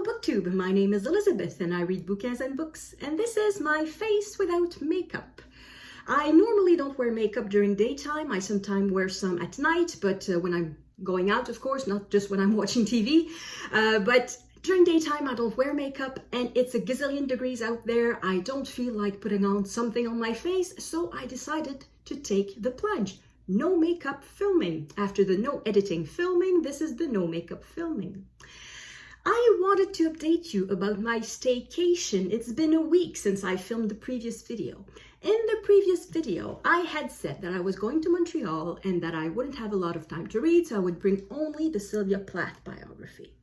BookTube. My name is Elizabeth and I read bouquins and books, and this is my face without makeup. I normally don't wear makeup during daytime. I sometimes wear some at night, but when I'm going out, of course, not just when I'm watching TV. But during daytime, I don't wear makeup, and it's a gazillion degrees out there. I don't feel like putting on something on my face, so I decided to take the plunge. No makeup filming. After the no editing filming, this is the no makeup filming. I wanted to update you about my staycation. It's been a week since I filmed the previous video. In the previous video, I had said that I was going to Montreal and that I wouldn't have a lot of time to read, so I would bring only the Sylvia Plath biography.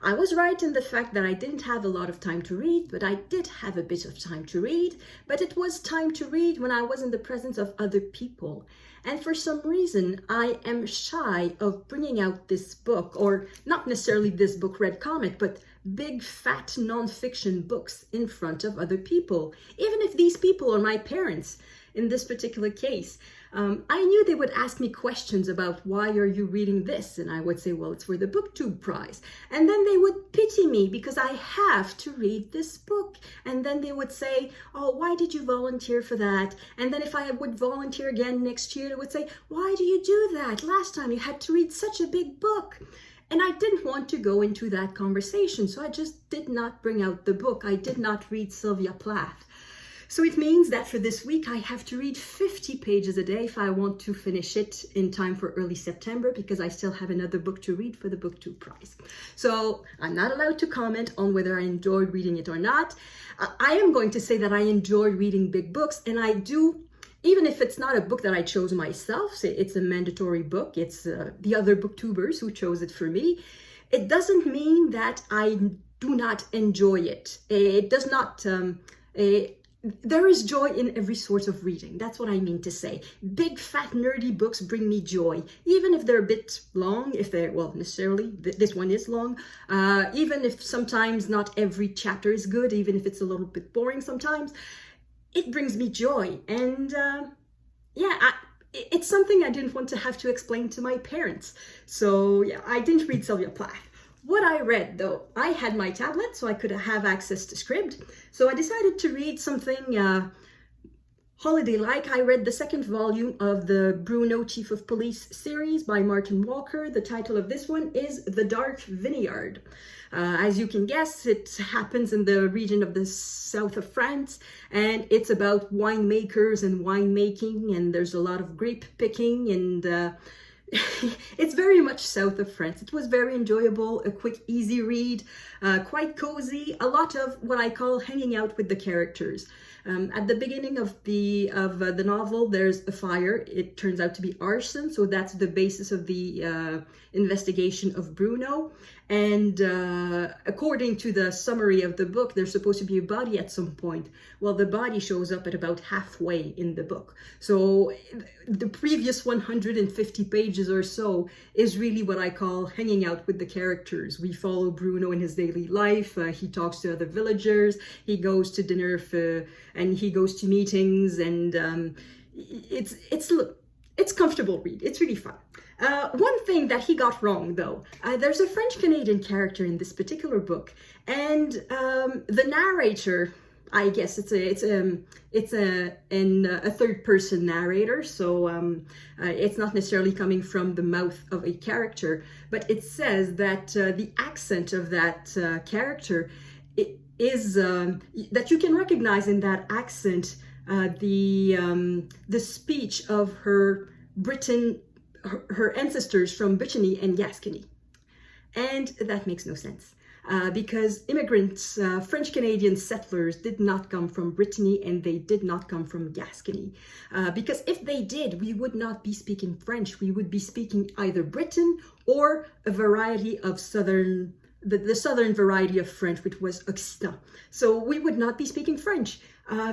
I was right in the fact that I didn't have a lot of time to read, but I did have a bit of time to read. But it was time to read when I was in the presence of other people. And for some reason, I am shy of bringing out this book, or not necessarily this book, Red Comet, but big, fat non-fiction books in front of other people. Even if these people are my parents in this particular case. I knew they would ask me questions about why are you reading this? And I would say, well, it's for the BookTube prize. And then they would pity me because I have to read this book. And then they would say, oh, why did you volunteer for that? And then if I would volunteer again next year, they would say, why do you do that? Last time you had to read such a big book. And I didn't want to go into that conversation, so I just did not bring out the book. I did not read Sylvia Plath. So it means that for this week, I have to read 50 pages a day if I want to finish it in time for early September, because I still have another book to read for the BookTube prize. So I'm not allowed to comment on whether I enjoyed reading it or not. I am going to say that I enjoyed reading big books, and I do, even if it's not a book that I chose myself, say it's a mandatory book, it's the other booktubers who chose it for me, it doesn't mean that I do not enjoy it. It does not... There is joy in every sort of reading. That's what I mean to say. Big, fat, nerdy books bring me joy, even if they're a bit long, if they're, well, necessarily, this one is long, even if sometimes not every chapter is good, even if it's a little bit boring sometimes, it brings me joy. And it's something I didn't want to have to explain to my parents. So yeah, I didn't read Sylvia Plath. What I read, though, I had my tablet, so I could have access to script. So I decided to read something holiday-like. I read the second volume of the Bruno Chief of Police series by Martin Walker. The title of this one is The Dark Vineyard. As you can guess, it happens in the region of the south of France, and it's about winemakers and winemaking, and there's a lot of grape picking, and it's very much south of France. It was very enjoyable, a quick, easy read, quite cozy, a lot of what I call hanging out with the characters. At the beginning of the novel, there's a fire. It turns out to be arson, so that's the basis of the investigation of Bruno. And according to the summary of the book, there's supposed to be a body at some point. Well, the body shows up at about halfway in the book. So the previous 150 pages or so is really what I call hanging out with the characters. We follow Bruno in his daily life. He talks to other villagers. He goes to dinner and he goes to meetings, and it's comfortable read. It's really fun. One thing that he got wrong, though, there's a French-Canadian character in this particular book, and the narrator, I guess it's a third-person narrator, so it's not necessarily coming from the mouth of a character, but it says that the accent of that character is that you can recognize in that accent the speech of her ancestors from Brittany and Gascony. And that makes no sense because immigrants, French-Canadian settlers did not come from Brittany and they did not come from Gascony. Because if they did, we would not be speaking French. We would be speaking either Breton or a variety of the southern variety of French, which was Occitan. So we would not be speaking French.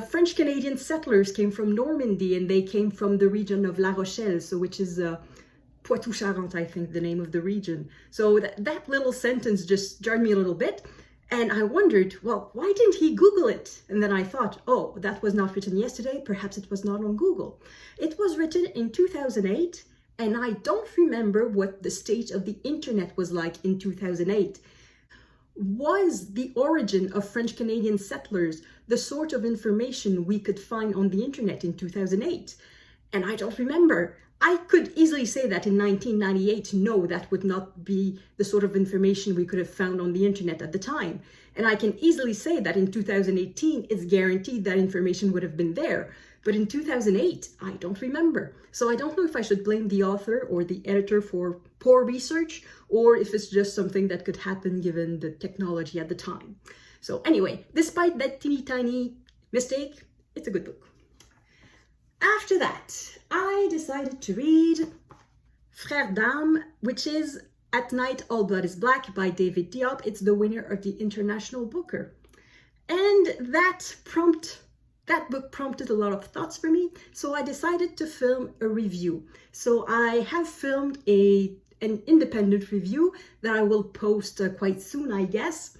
French-Canadian settlers came from Normandy, and they came from the region of La Rochelle, so which is Poitou-Charentes, I think, the name of the region. So that little sentence just jarred me a little bit, and I wondered, well, why didn't he Google it? And then I thought, oh, that was not written yesterday, perhaps it was not on Google. It was written in 2008, and I don't remember what the state of the internet was like in 2008. Was the origin of French-Canadian settlers the sort of information we could find on the internet in 2008? And I don't remember. I could easily say that in 1998, no, that would not be the sort of information we could have found on the internet at the time. And I can easily say that in 2018, it's guaranteed that information would have been there. But in 2008, I don't remember. So I don't know if I should blame the author or the editor for poor research, or if it's just something that could happen given the technology at the time. So anyway, despite that teeny tiny mistake, it's a good book. After that, I decided to read Frères d'Armes, which is At Night All Blood is Black by David Diop. It's the winner of the International Booker. And that book prompted a lot of thoughts for me, so I decided to film a review. So I have filmed an independent review that I will post quite soon, I guess.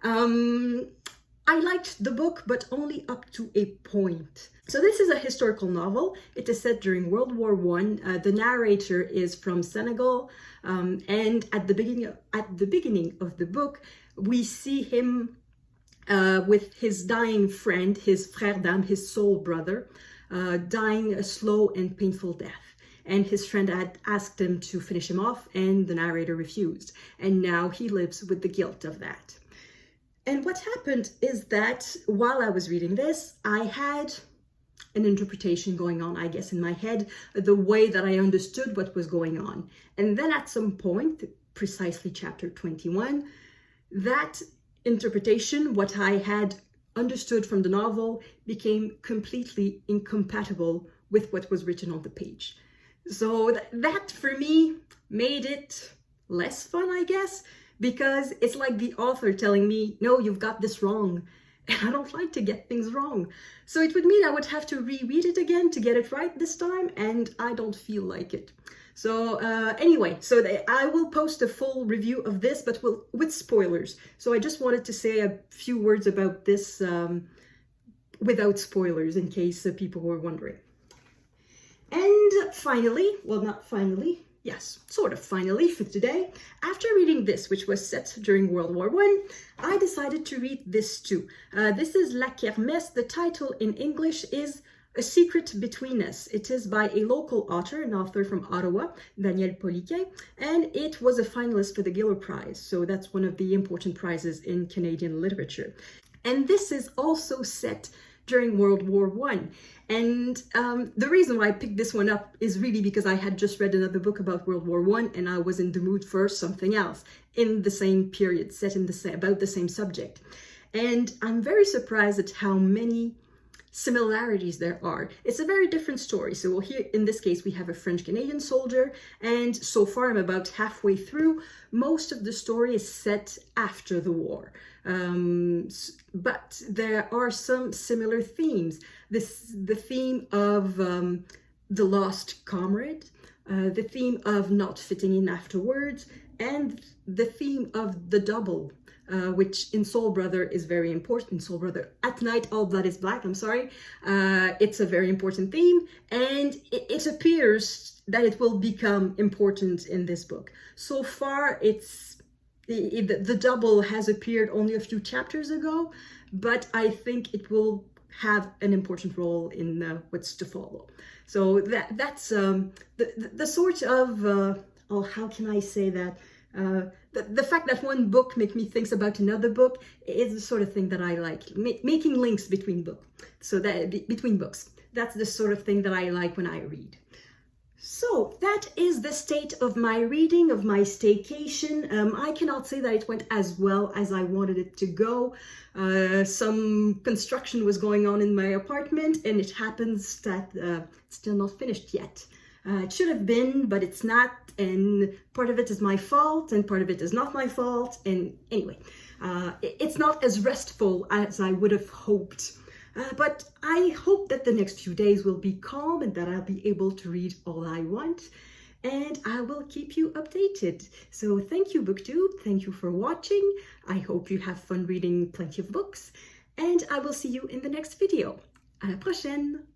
I liked the book, but only up to a point. So this is a historical novel. It is set during World War I. The narrator is from Senegal, and at the beginning of the book, we see him with his dying friend, his frère d'âme, his soul brother, dying a slow and painful death. And his friend had asked him to finish him off, and the narrator refused. And now he lives with the guilt of that. And what happened is that while I was reading this, I had an interpretation going on, I guess, in my head, the way that I understood what was going on. And then at some point, precisely chapter 21, that interpretation, what I had understood from the novel, became completely incompatible with what was written on the page. So that for me made it less fun, I guess, because it's like the author telling me, no, you've got this wrong. And I don't like to get things wrong. So it would mean I would have to reread it again to get it right this time, and I don't feel like it. So anyway, I will post a full review of this, but with spoilers. So I just wanted to say a few words about this without spoilers, in case people were wondering. And finally, well, not finally, yes, sort of finally for today, after reading this, which was set during World War I decided to read this too. This is Laquermes. The title in English is A Secret Between Us. It is by a local author, an author from Ottawa, Poliquin, and it was a finalist for the Giller Prize. So that's one of the important prizes in Canadian literature. And this is also set during World War I. And the reason why I picked this one up is really because I had just read another book about World War I, and I was in the mood for something else in the same period, set in about the same subject. And I'm very surprised at how many similarities there are. It's a very different story. So here, in this case, we have a French-Canadian soldier, and so far I'm about halfway through. Most of the story is set after the war. But there are some similar themes. The theme of the lost comrade, the theme of not fitting in afterwards, and the theme of the double, which in Soul Brother is very important. Soul Brother, At Night All Blood is Black, I'm sorry. It's a very important theme, and it appears that it will become important in this book. So far, the double has appeared only a few chapters ago, but I think it will have an important role in what's to follow. So that's the sort of, how can I say that? The fact that one book makes me think about another book is the sort of thing that I like, making links between books. That's the sort of thing that I like when I read. So that is the state of my reading, of my staycation. I cannot say that it went as well as I wanted it to go. Some construction was going on in my apartment, and it happens that it's still not finished yet. It should have been, but it's not, and part of it is my fault, and part of it is not my fault, and anyway, it's not as restful as I would have hoped. But I hope that the next few days will be calm and that I'll be able to read all I want, and I will keep you updated. So thank you, BookTube. Thank you for watching. I hope you have fun reading plenty of books, and I will see you in the next video. À la prochaine!